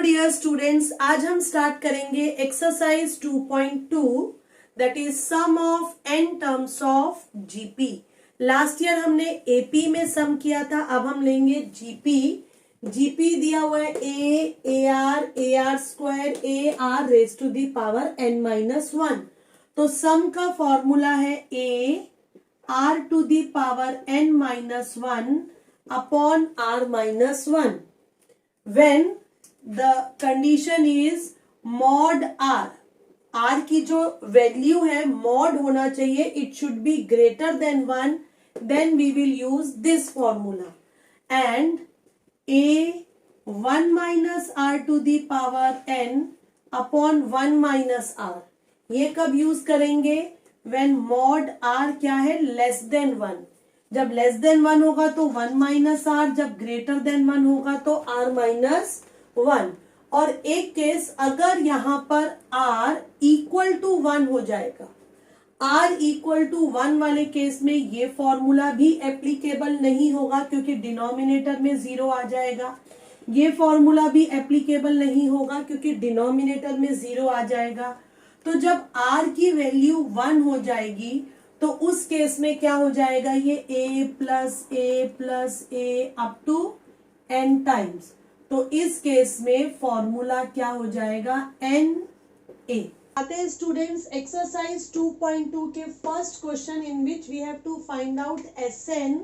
Dear students, आज हम start करेंगे exercise 2.2 that is sum of n terms of GP. Last year हमने AP में सम किया था, अब हम लेंगे जीपी। जीपी दिया हुआ है a are square a r raise to the power n-1। तो सम का फॉर्मूला है a r to the power n-1 upon r-1 when the condition is mod r की जो वैल्यू है मॉड होना चाहिए, it should be greater than 1, then we will use this formula and a 1 minus r to the power n upon 1 minus r। ये कब use करेंगे? when mod r क्या है? Less than 1। जब लेस देन 1 होगा तो 1 माइनस आर, जब greater than 1 होगा तो r माइनस 1। और एक केस अगर यहां पर r इक्वल टू 1 हो जाएगा, r इक्वल टू 1 वाले केस में ये फॉर्मूला भी एप्लीकेबल नहीं होगा क्योंकि डिनोमिनेटर में 0 आ जाएगा। ये फॉर्मूला भी एप्लीकेबल नहीं होगा क्योंकि डिनोमिनेटर में 0 आ जाएगा। तो जब r की वैल्यू 1 हो जाएगी तो उस केस में क्या हो जाएगा? ये a plus a up to n times. तो इस केस में फॉर्मूला क्या हो जाएगा? Na। आते हैं स्टूडेंट्स एक्सरसाइज 2.2 के first question in which we have to find out Sn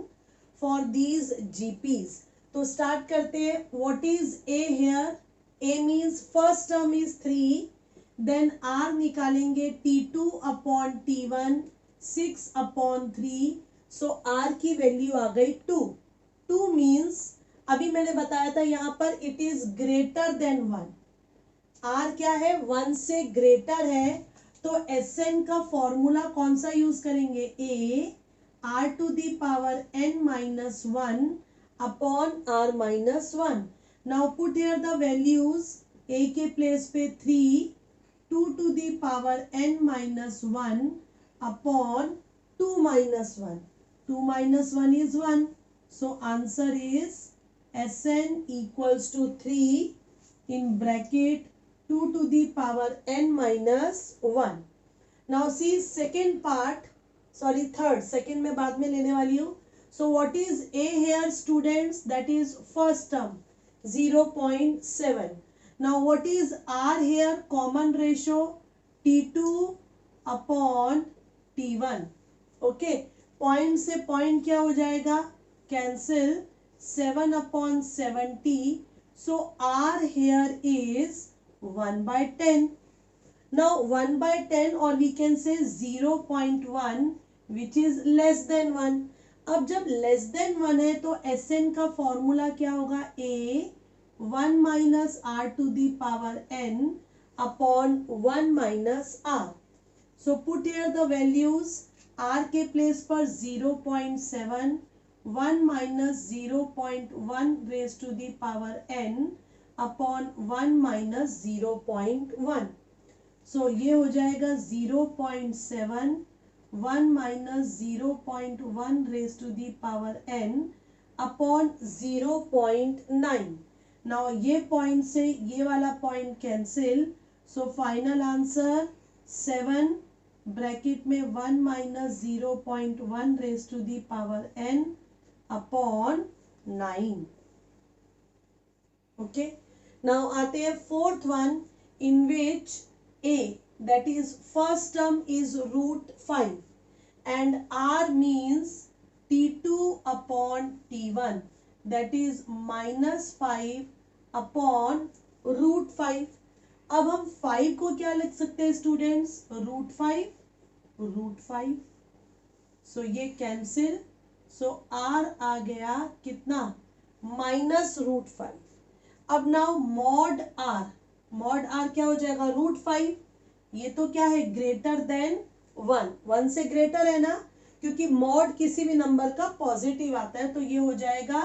for these GPs. तो स्टार्ट करते हैं। What is a here? a means first term is 3, then r निकालेंगे t2 upon t1 6 upon 3। So r की value आ गई 2। 2 means अभी मैंने बताया था यहाँ पर it is greater than 1। r क्या है? 1 से ग्रेटर है। तो Sn का फॉर्मूला कौन सा यूज करेंगे? a r to the power n-1 upon r-1। Now put here the values. a के प्लेस पे 3, 2 to the power n-1 upon 2 minus 1. 2 minus 1 is 1. So answer is Sn equals to 3 in bracket 2 to the power n minus 1. Now see second part, sorry third, second में बाद में लेने वाली हूँ. So what is a here students? That is first term 0.7. Now what is r here? Common ratio t2 upon t1। Okay, point से point क्या हो जाएगा? Cancel. 7 upon 70। So r here is 1/10। Now 1/10 और we can say 0.1 which is less than 1। अब जब less than 1 है तो Sn का फॉर्मूला क्या होगा? a 1 minus r to the power n upon 1 minus r। So put here the values। r के place पर 0.7, 1 minus 0.1 raised to the power n upon 1 minus 0.1। So ये हो जाएगा 0.7, 1 minus 0.1 raised to the power n upon 0.9। Now ये point से ये वाला point cancel. So final answer 7 bracket में 1 minus 0.1 raise to the power n upon 9। Okay, now आते हैं fourth one in which a that is first term is √5 and r means t2 upon t1 that is -5 upon √5। अब हम 5 को क्या लिख सकते हैं स्टूडेंट्स? √5। सो ये कैंसिल। सो r आ गया कितना? -√5। अब नाउ मॉड r क्या हो जाएगा? √5। ये तो क्या है? Greater than 1। 1 से ग्रेटर है ना, क्योंकि मॉड किसी भी नंबर का पॉजिटिव आता है। तो ये हो जाएगा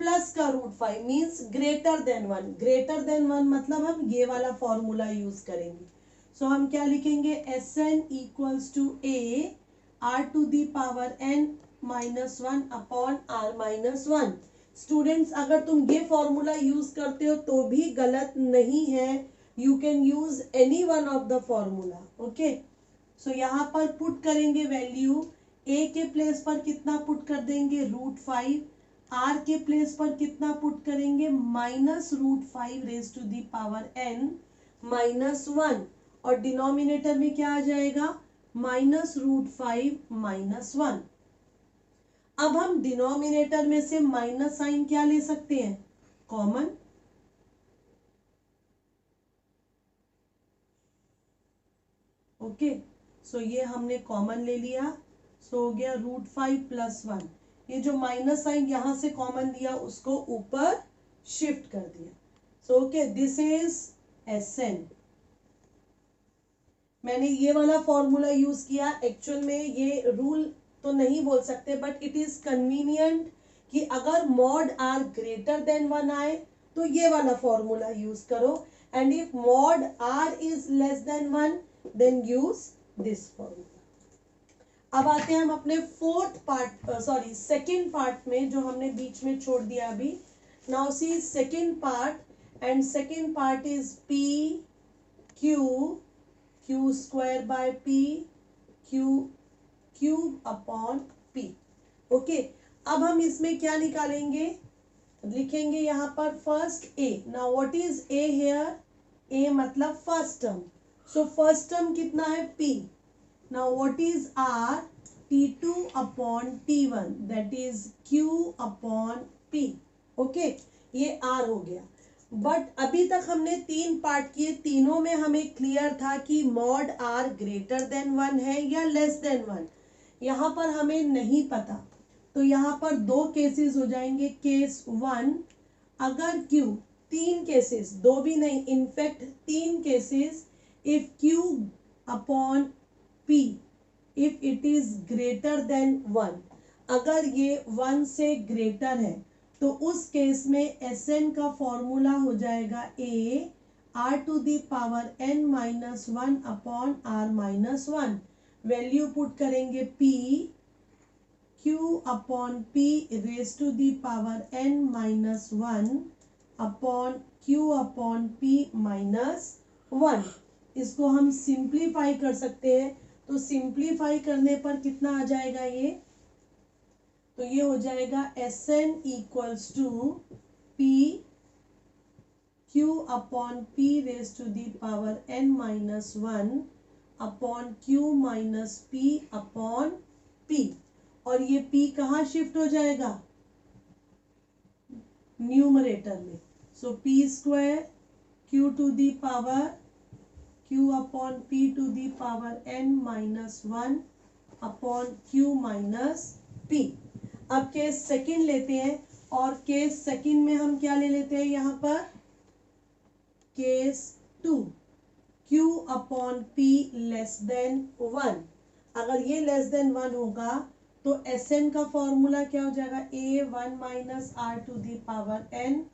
प्लस का √5 means greater than 1। Greater than 1 मतलब हम ये वाला फॉर्मूला यूज करेंगे। सो हम क्या लिखेंगे? Sn equals to a r to the power n-1 upon r-1। Students अगर तुम ये फॉर्मूला यूज करते हो तो भी गलत नहीं है, you can use any one of the formula. Okay, so यहाँ पर पुट करेंगे वैल्यू, ए के प्लेस पर कितना पुट कर देंगे √5, आर के प्लेस पर कितना पुट करेंगे -√5 raise to the power n -1, और डिनोमिनेटर में क्या आ जाएगा -√5 -1। अब हम डिनोमिनेटर में से माइनस साइन क्या ले सकते हैं, कॉमन। ओके, सो ये हमने कॉमन ले लिया, सो हो गया √5 + 1। ये जो माइनस साइन यहां से कॉमन दिया उसको ऊपर शिफ्ट कर दिया। So okay, this is Sn। मैंने ये वाला फॉर्मूला यूज किया, एक्चुअल में ये रूल तो नहीं बोल सकते बट इट इज कन्वीनियंट कि अगर मॉड r ग्रेटर देन 1 आए तो ये वाला फॉर्मूला यूज करो, and if mod r is less than 1 then use this formula. अब आते हैं हम अपने सेकेंड पार्ट में, जो हमने बीच में छोड़ दिया अभी। Now see second part, and second part is p q square by p cube upon p। Okay, अब हम इसमें क्या निकालेंगे, लिखेंगे यहाँ पर first a। Now what is a here, a मतलब first term, so first term कितना है p। Now what is r, t2 upon t1 that is q upon p। Okay, ये r हो गया। बट अभी तक हमने 3 पार्ट किए, तीनों में हमें क्लियर था कि मॉड r ग्रेटर देन 1 है या लेस देन 1। यहाँ पर हमें नहीं पता, तो यहाँ पर 2 केसेस हो जाएंगे। केस 1, अगर q, 3 केसेस, 2 भी नहीं, in fact 3 cases, if q upon p if it is greater than 1, अगर ये 1 से ग्रेटर है तो उस केस में Sn का फॉर्मूला हो जाएगा a r⁴n-1 upon r-1। Value put करेंगे p q upon p raise to the power n-1 upon q upon p -1। इसको हम सिंप्लीफाई कर सकते हैं, तो सिंप्लीफाई करने पर कितना आ जाएगा ये, तो ये हो जाएगा Sn equals to p q upon p raise to the power n-1 upon q minus p upon p। और ये p कहाँ शिफ्ट हो जाएगा, न्यूमरेटर में। So p² q to the power q upon p to the power n-1 upon q minus p। अब case second लेते हैं, और केस सेकंड में हम क्या ले लेते हैं, यहाँ पर case 2 q upon p less than 1। अगर ये लेस देन 1 होगा तो Sn का फॉर्मूला क्या हो जाएगा, a1 minus r to the power n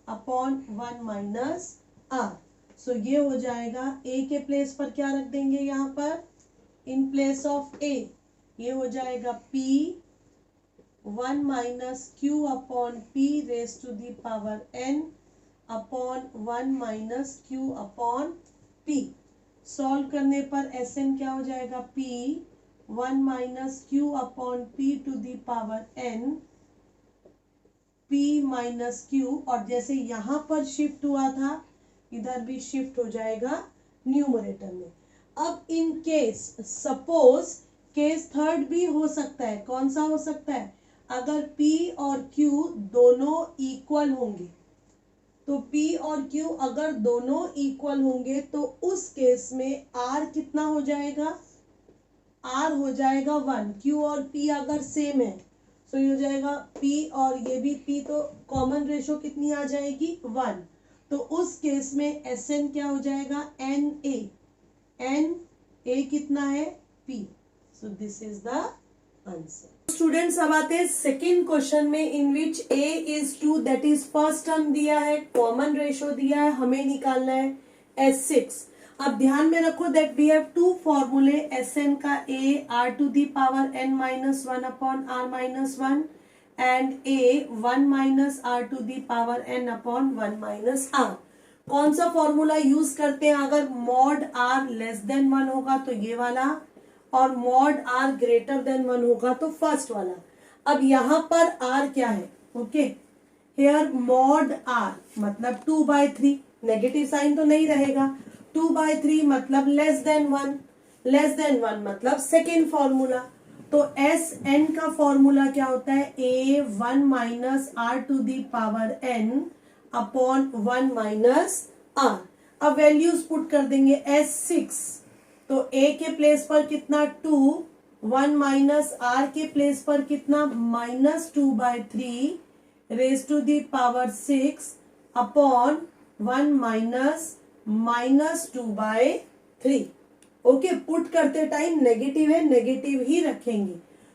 upon 1 minus r। So ये हो जाएगा, a के प्लेस पर क्या रख देंगे, यहाँ पर इन प्लेस ऑफ a ये हो जाएगा p 1 minus q upon p raise to the power n upon 1 minus q upon p। Solve करने पर Sn क्या हो जाएगा, p 1 minus q upon p to the power n p minus q, और जैसे यहाँ पर शिफ्ट हुआ था इधर भी शिफ्ट हो जाएगा न्यूमरेटर में। अब in case suppose case third भी हो सकता है, कौन सा हो सकता है, अगर p और q दोनों इक्वल होंगे, तो p और q अगर दोनों इक्वल होंगे तो उस केस में r कितना हो जाएगा, r हो जाएगा 1। q और p अगर सेम है तो ये हो जाएगा p और ये भी p, तो कॉमन रेशो कितनी आ जाएगी 1। तो उस केस में Sn क्या हो जाएगा, Na कितना है p। So this is the answer. Students अब आते हैं सेकेंड क्वेश्चन में, इन which a is 2, that is first term दिया है, कॉमन रेशो दिया है, हमें निकालना है S6। अब ध्यान में रखो दैट वी हैव 2 फॉर्मूले, Sn का a r to the power n-1 upon r-1 and a 1 minus r to the power n upon 1 minus r. कौन सा फॉर्मूला यूज करते हैं? अगर मॉड आर लेस देन 1 होगा तो ये वाला, और मॉड आर ग्रेटर देन 1 होगा तो फर्स्ट वाला। अब यहां पर आर क्या है? ओके, हेयर मॉड आर मतलब 2/3, नेगेटिव साइन तो नहीं रहेगा। 2/3 मतलब लेस देन 1, लेस देन 1 मतलब सेकेंड फॉर्मूला। तो एस एन का फॉर्मूला क्या होता है? A 1 minus r to the power n upon 1 minus r. अब वैल्यूज पुट कर देंगे। एस 6, तो ए के प्लेस पर कितना? 2, 1 माइनस आर के प्लेस पर कितना? -2/3 raise to the power 6 upon 1 minus -2/3। Okay, put करते टाइम नेगेटिव है, नेगेटिव ही रखेंगे।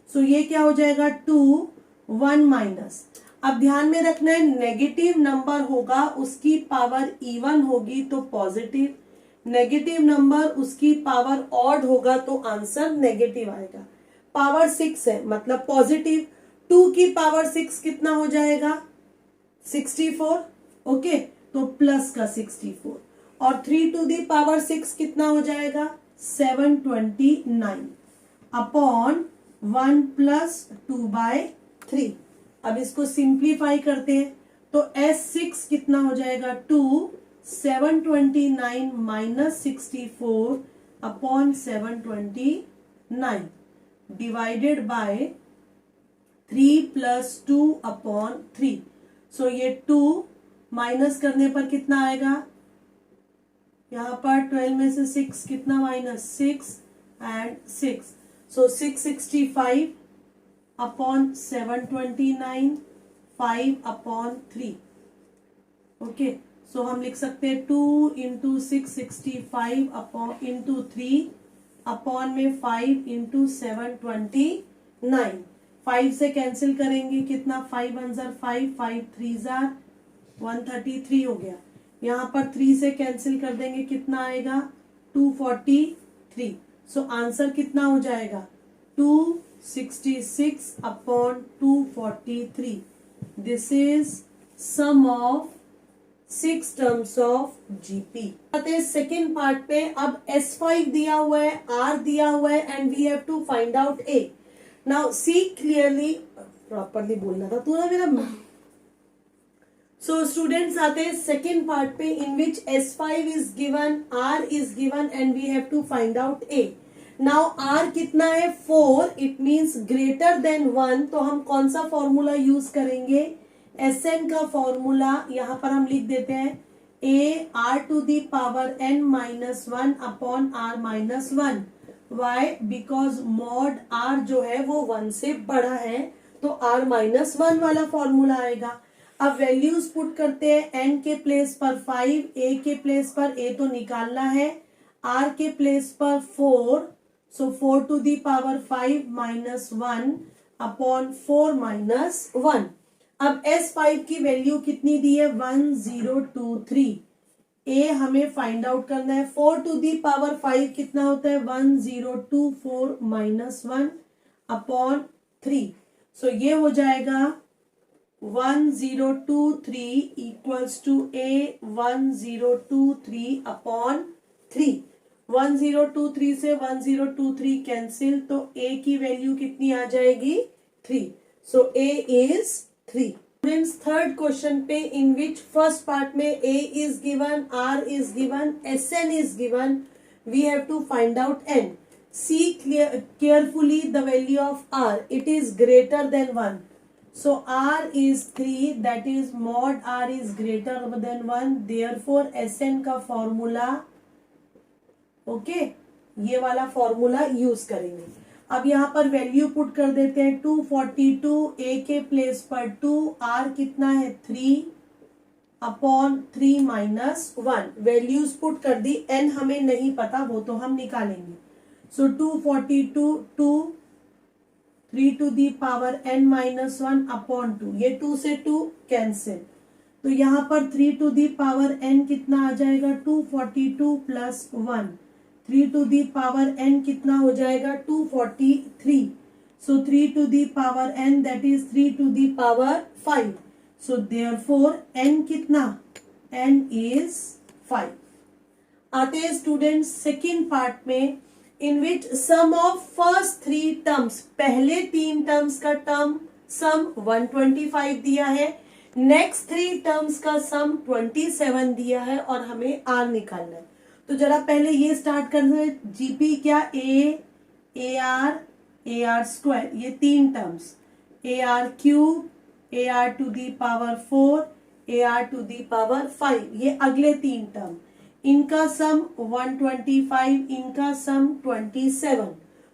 सो ये क्या हो जाएगा? 2, 1 माइनस। अब ध्यान में रखना है, नेगेटिव नंबर होगा उसकी पावर इवन होगी तो पॉजिटिव, नेगेटिव नंबर उसकी पावर ऑड होगा तो आंसर नेगेटिव आएगा। पावर 6 है मतलब पॉजिटिव, 2 की पावर 6 कितना हो जाएगा? 64। ओके, तो प्लस का 64, और 3 टू दी पावर 6 कितना हो जाएगा? 729 अपॉन 1 प्लस 2/3। अब इसको सिंप्लीफाई करते हैं तो S6 कितना हो जाएगा? 2, 729 minus 64 upon 729 divided by 3 plus 2 upon 3। सो ये 2 माइनस करने पर कितना आएगा? यहाँ पर 12 में से 6 कितना? -6 and 6, so 665 upon 729, 5 upon 3। Okay, so हम लिख सकते हैं 2 इंटू 665 अपॉन इंटू 3 अपॉन में 5 इंटू 729। 5 से कैंसिल करेंगे कितना? 5 1 जार 5, 5 3 जार 133 हो गया। यहाँ पर 3 से कैंसिल कर देंगे कितना आएगा? 243। सो आंसर कितना हो जाएगा? 266 upon 243। This is sum of 6 terms of GP. Second part पे। अब S5 दिया हुआ है, R दिया हुआ है and we have to find out A। Now see clearly, properly बोलना था तू ना मेरा। So students आते हैं सेकेंड पार्ट पे, in which S5 is given, R is given and we have to find out A. Now R कितना है? 4, it means greater than 1, तो हम कौन सा फॉर्मूला यूज करेंगे? Sn का फॉर्मूला यहाँ पर हम लिख देते हैं A R to the power n minus 1 upon R minus 1. Why? Because mod R जो है वो 1 से बड़ा है तो R minus 1 वाला फॉर्मूला आएगा। अब वैल्यूज पुट करते हैं। n के प्लेस पर 5, a के प्लेस पर a तो निकालना है, r के प्लेस पर 4, so 4 to the power 5 minus 1 upon 4 minus 1। अब S5 की वैल्यू कितनी दी है? 1023। a हमें फाइंड आउट करना है। 4 टू दी पावर 5 कितना होता है? 1024 माइनस 1 अपॉन 3। सो ये हो जाएगा 1023 इक्वल्स टू A 1023 अपॉन 3। 1023 से 1023 कैंसिल तो A की वैल्यू कितनी आ जाएगी? 3। So A is 3। Students third question पे, इन विच फर्स्ट पार्ट में A is given, R is given, Sn is given, we have to find out n। See carefully the value of R. It is greater than 1. So R is 3, that is mod R is greater than 1. Therefore Sn का formula, okay, ये वाला formula use करेंगे। अब यहाँ पर value put कर देते हैं। 242, A के प्लेस पर 2, R कितना है? 3 अपॉन 3 माइनस 1। वैल्यूज पुट कर दी। n हमें नहीं पता, वो तो हम निकालेंगे। So 242, 2 3 to the power n minus 1 upon 2, ये 2 से 2 कैंसिल, तो यहाँ पर 3 टू दी पावर n कितना आ जाएगा? 242 plus 1, 3 to the power n कितना हो जाएगा? 243। So 3 to the power n, that is 3 to the power 5. So therefore n कितना? n is 5. आते हैं स्टूडेंट्स सेकेंड पार्ट में, इन विच सम ऑफ फर्स्ट 3 टर्म्स, पहले 3 टर्म्स का टर्म सम 125 दिया है, नेक्स्ट 3 टर्म्स का सम 27 दिया है और हमें आर निकालना है। तो जरा पहले ये स्टार्ट करना है, जीपी क्या, ए आर स्क्वायर, ये 3 terms, a r cube, a r to the power 4, a r to the power 5, ये अगले 3 टर्म, इनका सम 125, इनका सम 27।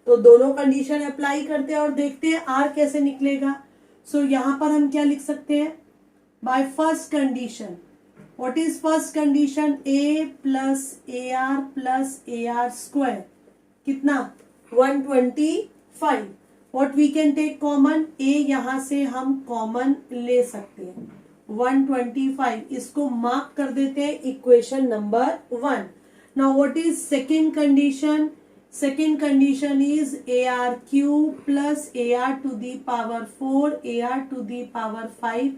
तो दोनों कंडीशन अप्लाई करते हैं और देखते हैं आर कैसे निकलेगा। सो यहां पर हम क्या लिख सकते हैं, by first condition, what is first condition, A plus A R square, कितना 125। What we can take common, A यहां से हम कॉमन ले सकते हैं 125, इसको मार्क कर देते हैं equation number 1। Now what is second condition, second condition is a r cube plus A r to the power 4, a r to the power 5,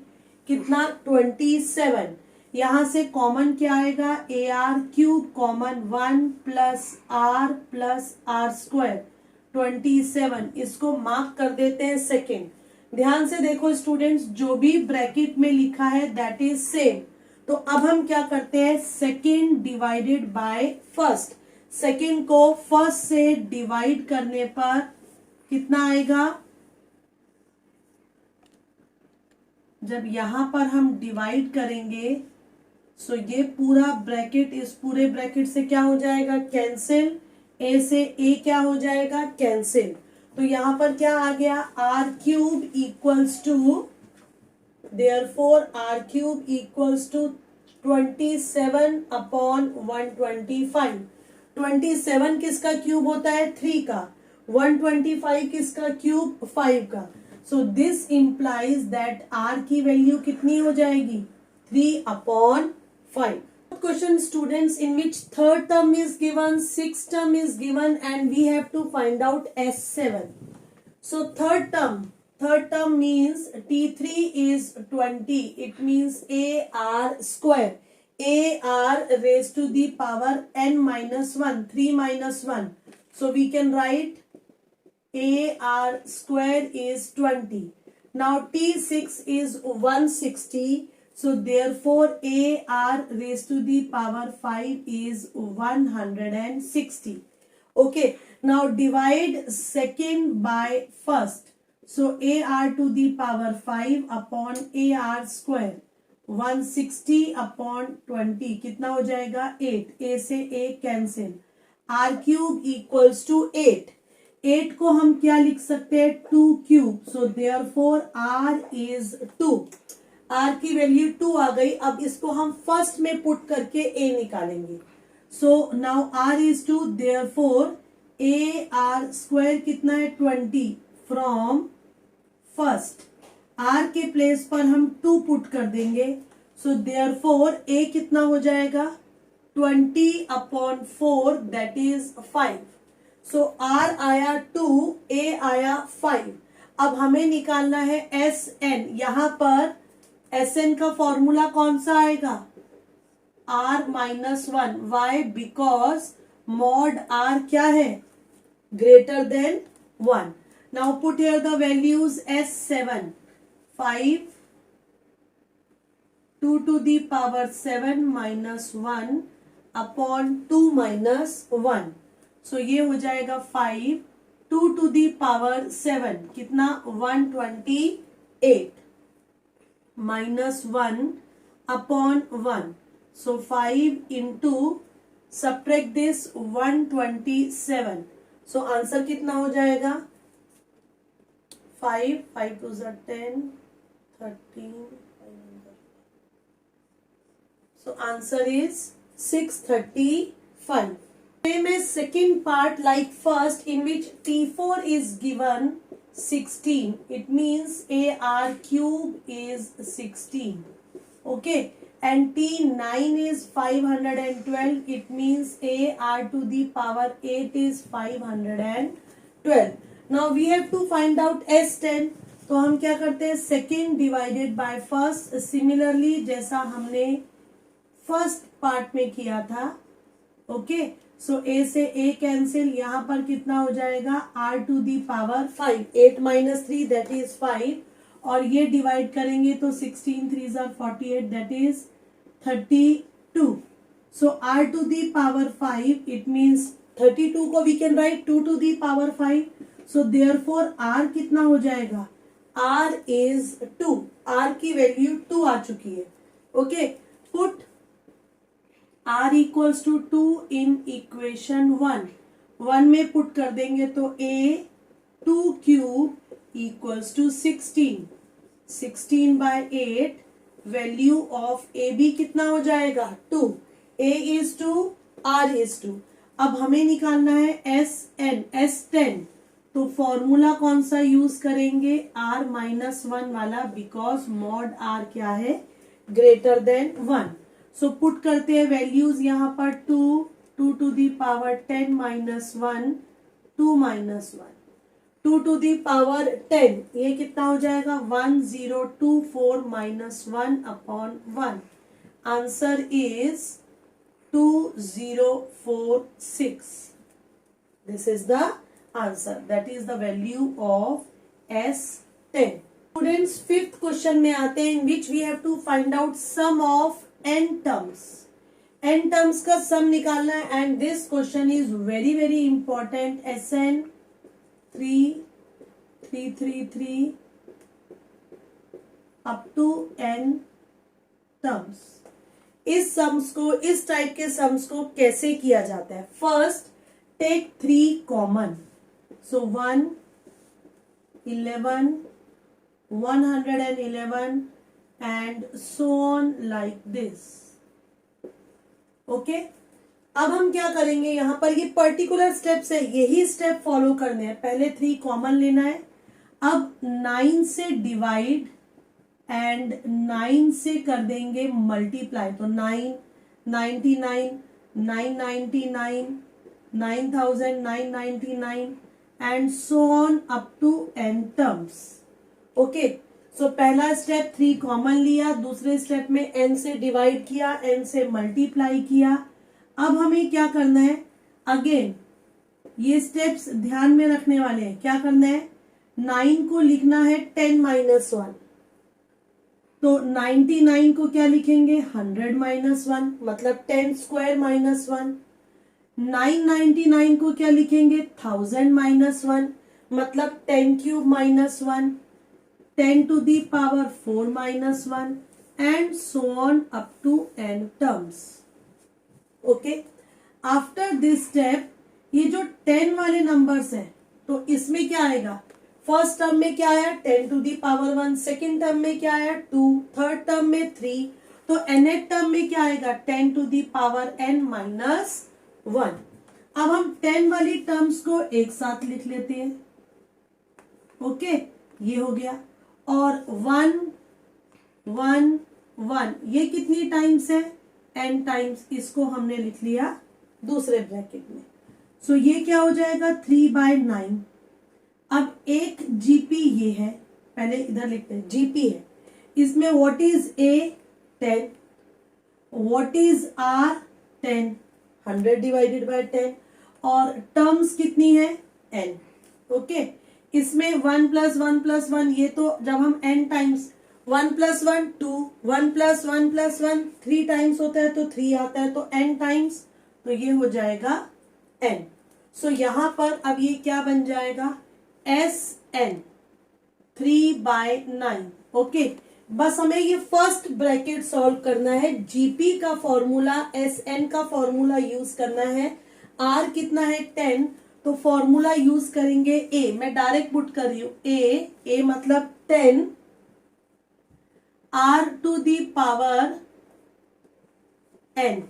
कितना 27। यहां से कॉमन क्या आएगा, a r cube common 1 plus r square 27, इसको mark कर देते हैं second. ध्यान से देखो स्टूडेंट्स, जो भी ब्रैकेट में लिखा है दैट इज सेम। तो अब हम क्या करते हैं, second divided by first, second को फर्स्ट से डिवाइड करने पर कितना आएगा, जब यहां पर हम डिवाइड करेंगे सो ये पूरा ब्रैकेट इस पूरे ब्रैकेट से क्या हो जाएगा, कैंसिल, ए से ए क्या हो जाएगा, कैंसिल। तो यहां पर क्या आ गया, r cube equals to, therefore r cube equals to 27 upon 125। 27 किसका क्यूब होता है, 3 का, 125 किसका क्यूब, 5 का। So this implies that r की वैल्यू कितनी हो जाएगी, 3 upon 5। Question students, in which third term is given, sixth term is given, and we have to find out S7. So third term means T3 is 20. It means AR square, AR raised to the power n minus 1, 3 minus 1. So we can write AR square is 20. Now T6 is 160. So therefore AR raised to the power 5 is 160. Okay, now divide second by first. So AR to the power 5 upon AR square, 160 upon 20 कितना हो जाएगा, 8, A से A cancel, R cube equals to 8, 8 को हम क्या लिख सकते हैं, 2 cube. So therefore R is 2, r की वैल्यू 2 आ गई। अब इसको हम फर्स्ट में पुट करके ए निकालेंगे। So now r is 2, therefore a are square कितना है, 20 फ्रॉम फर्स्ट, आर के प्लेस पर हम 2 पुट कर देंगे। सो देयरफॉर ए कितना हो जाएगा, 20 upon 4 that is 5। So r आया 2, ए आया 5। अब हमें निकालना है एस एन। यहां पर एस एन का फॉर्मूला कौन सा आएगा, r minus 1। Why, because mod r क्या है, greater than 1। Now put here the values, S7 5, 2 to the power 7 minus 1 upon 2 minus 1। सो ये हो जाएगा 5, 2 to the power 7 कितना, 128 minus 1 upon 1। So 5 into, subtract this, 127। So answer कितना हो जाएगा, 5, 5 to 10, 13, so answer is 635। Same as second part like first, in which T4 is given 16. It means AR cube is 16. Okay. And T9 is 512. It means AR to the power 8 is 512. Now we have to find out S10, तो हम क्या करते हैं, second divided by first, similarly जैसा हमने first part में किया था। ओके, सो ए से ए कैंसिल, यहां पर कितना हो जाएगा r⁵, 8 माइनस 3 दैट इज 5, और ये डिवाइड करेंगे तो 16 3 48 that is 32। So r⁵ it means 32 को we can write 2⁵, so therefore r कितना हो जाएगा, r इज 2, r की वैल्यू 2 आ चुकी है। Okay, put r equals to 2 in equation 1 में पुट कर देंगे तो a2³ equals to 16 by 8, value of a b कितना हो जाएगा 2, a इज 2, r इज 2। अब हमें निकालना है S10, तो फॉर्मूला कौन सा यूज करेंगे, r-1 वाला, बिकॉज मॉड r क्या है, ग्रेटर देन 1। सो पुट करते हैं वैल्यूज यहाँ पर 2 2⁻10 माइनस 1 2 माइनस 1 2⁻10, ये कितना हो जाएगा 1024 minus 1/1। Answer is 2046। This is the answer, that is the value of S10। Students, fifth question में आते हैं, in which we have to find out sum of n terms. n terms का sum निकालना है, and this question is very very important. SN 3 3 3 3 up to n terms. इस sums को, इस type के सम्स को कैसे किया जाता है, first take 3 common, so 1 11 111 and so on like this। Okay, अब हम क्या करेंगे, यहां पर ये पर्टिकुलर स्टेप्स है, यही स्टेप फॉलो करने हैं। पहले 3 कॉमन लेना है, अब 9 से डिवाइड एंड 9 से कर देंगे मल्टीप्लाई, तो 9 99 999 9999 and so on up to n terms. Okay, so पहला स्टेप 3 कॉमन लिया, दूसरे स्टेप में n से डिवाइड किया, n से मल्टीप्लाई किया। अब हमें क्या करना है, अगेन ये स्टेप्स ध्यान में रखने वाले हैं। क्या करना है, 9 को लिखना है 10 माइनस 1, तो 99 को क्या लिखेंगे 100 माइनस 1, मतलब 10 स्क्वायर माइनस 1। 999 को क्या लिखेंगे 1000 माइनस 1, मतलब 10 cube minus 1, 10 to the power 4 minus 1 and so on up to n terms। okay, after this step ये जो 10 वाले नंबर्स हैं, तो इसमें क्या आएगा, फर्स्ट टर्म में क्या आया 10 to the power 1, second term में क्या आया 2, थर्ड टर्म में 3, तो nth टर्म में क्या आएगा 10 to the power n minus 1। अब हम 10 वाली टर्म्स को एक साथ लिख लेते हैं। ओके, ये हो गया, और 1 1 1 ये कितनी टाइम्स है n टाइम्स, इसको हमने लिख लिया दूसरे ब्रैकेट में। सो ये क्या हो जाएगा 3/9। अब एक जीपी ये है, पहले इधर लिखते हैं, जीपी है, इसमें what is a 10, what is r 10, 100 divided by 10, और टर्म्स कितनी है n। ओके, इसमें 1 + 1 + 1, ये तो जब हम n टाइम्स 1 + 1 2, 1 + 1 + 1 3 टाइम्स होता है तो 3 आता है, तो n टाइम्स, तो ये हो जाएगा n। सो यहां पर अब ये क्या बन जाएगा SN 3/9। ओके, बस हमें ये फर्स्ट ब्रैकेट सॉल्व करना है, जीपी का फॉर्मूला SN का फॉर्मूला यूज करना है। R कितना है 10, तो फॉर्मूला यूज करेंगे A, मैं डायरेक्ट पुट कर रही हूं A मतलब 10 r⁴ n,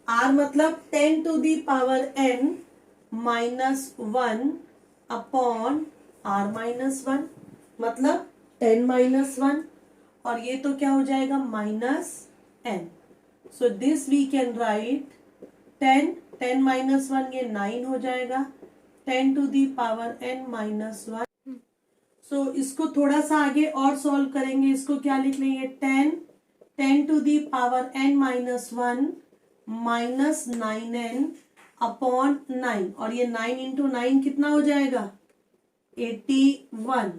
r मतलब 10 to the power n minus 1 upon r minus 1, मतलब 10 माइनस 1, और ये तो क्या हो जाएगा minus n। So this we can write 10 10 minus 1 ये 9 हो जाएगा, 10 to the power n minus 1. सो इसको थोड़ा सा आगे और सॉल्व करेंगे. इसको क्या लिख लेंगे? 10 to the power n minus 1 minus 9n upon 9. और ये 9 इंटू 9 कितना हो जाएगा? 81.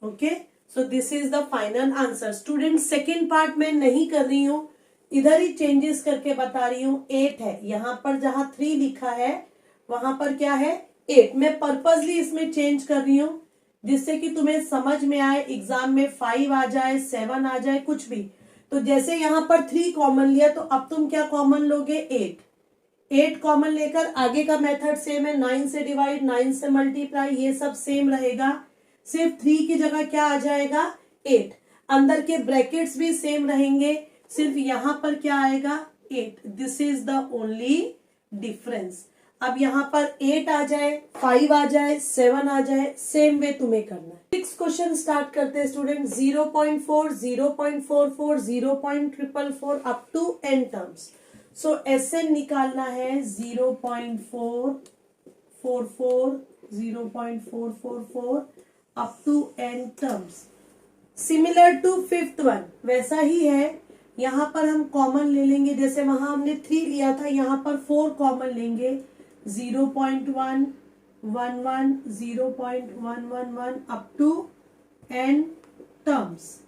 Okay, so this is the final answer. Student second part में नहीं कर रही हूं, इधर ही चेंजेस करके बता रही हूं. 8 है यहां पर, जहां 3 लिखा है वहां पर क्या है? 8. मैं पर्पसली इसमें चेंज कर रही हूं जिससे कि तुम्हें समझ में आए. एग्जाम में 5 आ जाए, 7 आ जाए, कुछ भी. तो जैसे यहां पर 3 कॉमन लिया तो अब तुम क्या कॉमन लोगे? 8 कॉमन लेकर आगे का मेथड सेम है. 9 से डिवाइड, 9 से मल्टीप्लाई, ये सब सेम रहेगा. सिर्फ 3 की जगह क्या आ जाएगा? 8. अंदर के ब्रैकेट्स भी सेम रहेंगे, सिर्फ यहां पर क्या आएगा? 8. This is the only difference. अब यहां पर 8 आ जाए, 5 आ जाए, 7 आ जाए, सेम वे तुम्हें करना है. 6 क्वेश्चन स्टार्ट करते हैं student. 0.4, 0.44, 0.444 up to n terms. So SN निकालना है. 0.444, 0.444 up to n terms. Similar to fifth one, वैसा ही है. यहां पर हम कॉमन ले लेंगे. जैसे वहां हमने 3 लिया था, यहां पर 4 कॉमन लेंगे. 0.1, 11, 0.111 अप टू n टर्म्स.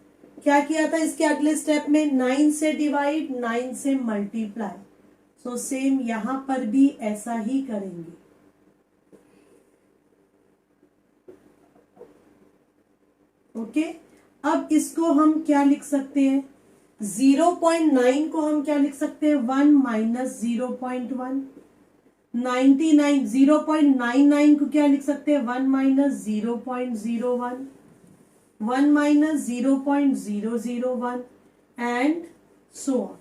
क्या किया था इसके अगले स्टेप में? 9 से डिवाइड, 9 से मल्टीप्लाई. सो सेम यहां पर भी ऐसा ही करेंगे. ओके, अब इसको हम क्या लिख सकते हैं? 0.9 को हम क्या लिख सकते हैं? 1 माइनस 0.1. 99, 0.99 को क्या लिख सकते हैं? 1 minus 0.01, 1 minus 0.001 and so on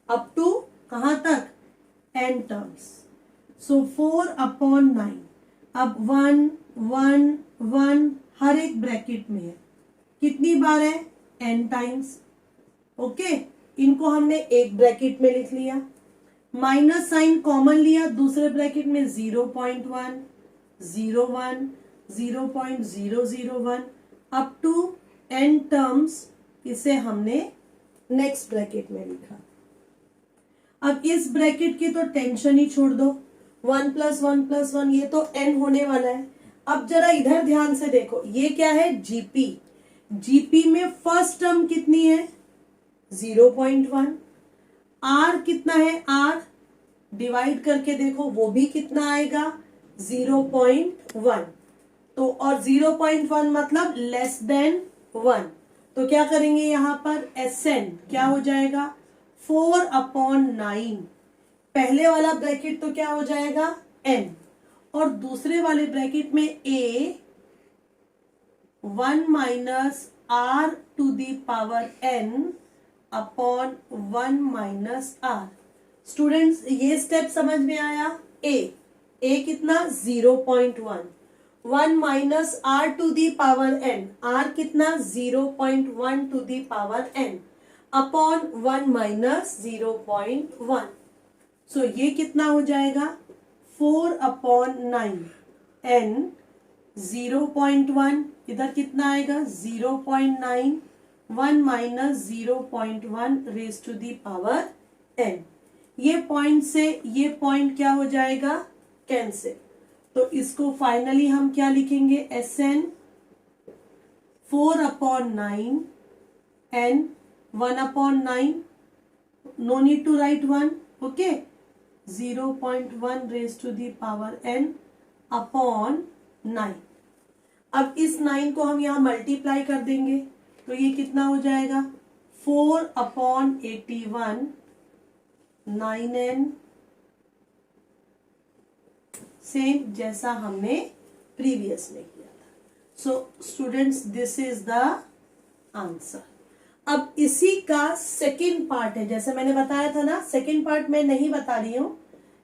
up to कहां तक? n terms. So 4 upon 9. अब 1 1 1 हर एक ब्रैकेट में है. कितनी बार है? n times. ओके, इनको हमने एक ब्रैकेट में लिख लिया. माइनस साइन कॉमन लिया, दूसरे ब्रैकेट में 0.1, 0.1, 0.001 अप टू n टर्म्स. इसे हमने नेक्स्ट ब्रैकेट में लिखा. अब इस ब्रैकेट की तो टेंशन ही छोड़ दो. 1 + 1 + 1 ये तो n होने वाला है. अब जरा इधर ध्यान से देखो, ये क्या है? जीपी. जीपी में फर्स्ट टर्म कितनी है? 0.1. आर कितना है? आर डिवाइड करके देखो, वो भी कितना आएगा? 0.1. तो और 0.1 मतलब लेस देन 1. तो क्या करेंगे यहां पर? SN क्या हो जाएगा? 4 अपॉन 9. पहले वाला ब्रैकेट तो क्या हो जाएगा? n. और दूसरे वाले ब्रैकेट में a 1 minus r to the power n upon 1 minus r. Students ये स्टेप समझ में आया? a कितना? 0.1. 1 minus r to the power n. r कितना? 0.1 to the power n upon 1 minus 0.1. So ये कितना हो जाएगा? 4 अपॉन 9 n 0.1. इधर कितना आएगा? 0.9. 1 minus 0.1 raise to the power n. ये पॉइंट से ये पॉइंट क्या हो जाएगा? कैंसिल. तो इसको फाइनली हम क्या लिखेंगे? SN 4 upon 9 n 1 upon 9. No need to write 1. Okay, 0.1 raise to the power n upon 9. अब इस 9 को हम यहां मल्टीप्लाई कर देंगे तो ये कितना हो जाएगा? 4 अपॉन 81 9n. सेम जैसा हमने प्रीवियस में किया था. So students this is the answer. अब इसी का सेकेंड पार्ट है. जैसे मैंने बताया था ना, सेकेंड पार्ट में नहीं बता रही हूं.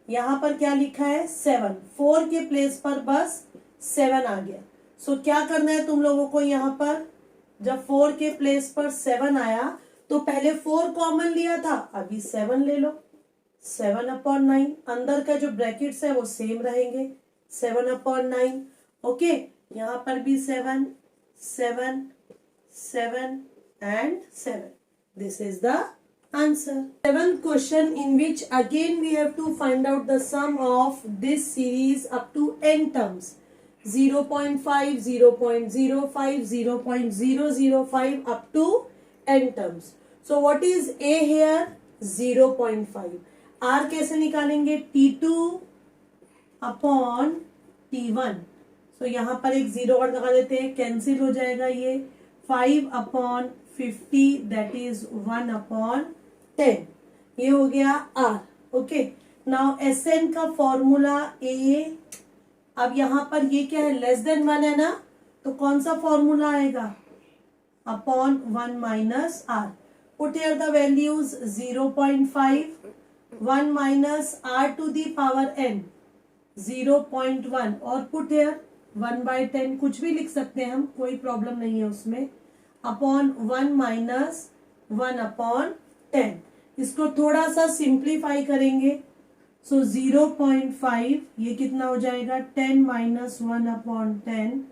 यहां पर क्या लिखा है? 7. 4 के प्लेस पर बस 7 आ गया. सो क्या करना है तुम लोगों को? यहां पर जब 4 के प्लेस पर 7 आया तो पहले 4 कॉमन लिया था, अभी 7 ले लो, 7/9। अंदर का जो ब्रैकेट्स है वो सेम रहेंगे, 7/9। ओके, यहाँ पर भी 7, 7, 7 and 7. This is the answer. Seventh question, in which again we have to find out the sum of this series up to n terms. 0.5, 0.05, 0.005 up to n terms. So what is A here? 0.5. R कैसे निकालेंगे? T2 upon T1. So यहाँ पर एक 0 और लगा देते हैं, cancel हो जाएगा ये। 5/50 that is 1/10, ये हो गया R. ओके, नाउ Sn का फॉर्मूला A। अब यहाँ पर ये क्या है, लेस देन 1 है ना, तो कौन सा फॉर्मूला आएगा? Upon 1 minus R. Put here the values, 0.5, 1 minus R to the power n, 0.1, और पुट हियर 1/10, कुछ भी लिख सकते हैं हम, कोई प्रॉब्लम नहीं है उसमें, अपॉन 1 माइनस 1/10। इसको थोड़ा सा सिंप्लीफाई करेंगे, सो 0.5 ये कितना हो जाएगा, 10 minus 1/10,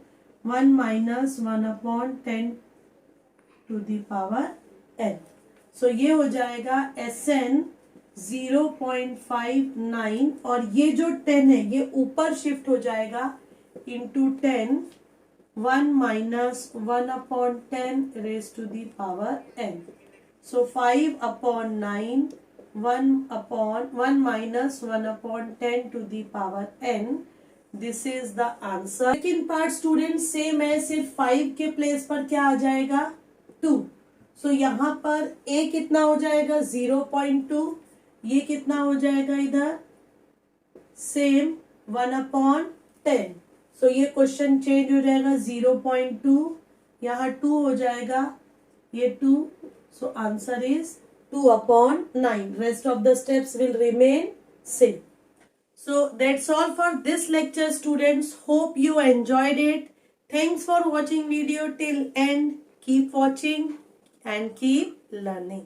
1 minus 1/10 to the power n। So ये हो जाएगा Sn 0.59, और ये जो 10 है ये ऊपर शिफ्ट हो जाएगा into 10, 1 minus 1/10 raised to the power n. So 5/9, 1 minus 1/10 to the power n. This is the answer. Second part students same है, सिर्फ 5 के प्लेस पर क्या आ जाएगा, 2. So यहाँ पर a कितना हो जाएगा, 0.2, ये कितना हो जाएगा इधर, सेम 1/10. सो ये क्वेश्चन चेंज हो जाएगा, 0.2 यहाँ 2 हो जाएगा, ये 2. So answer is 2/9. Rest of the steps will remain same. So that's all for this lecture students. Hope you enjoyed it. Thanks for watching video till and. Keep watching and keep learning.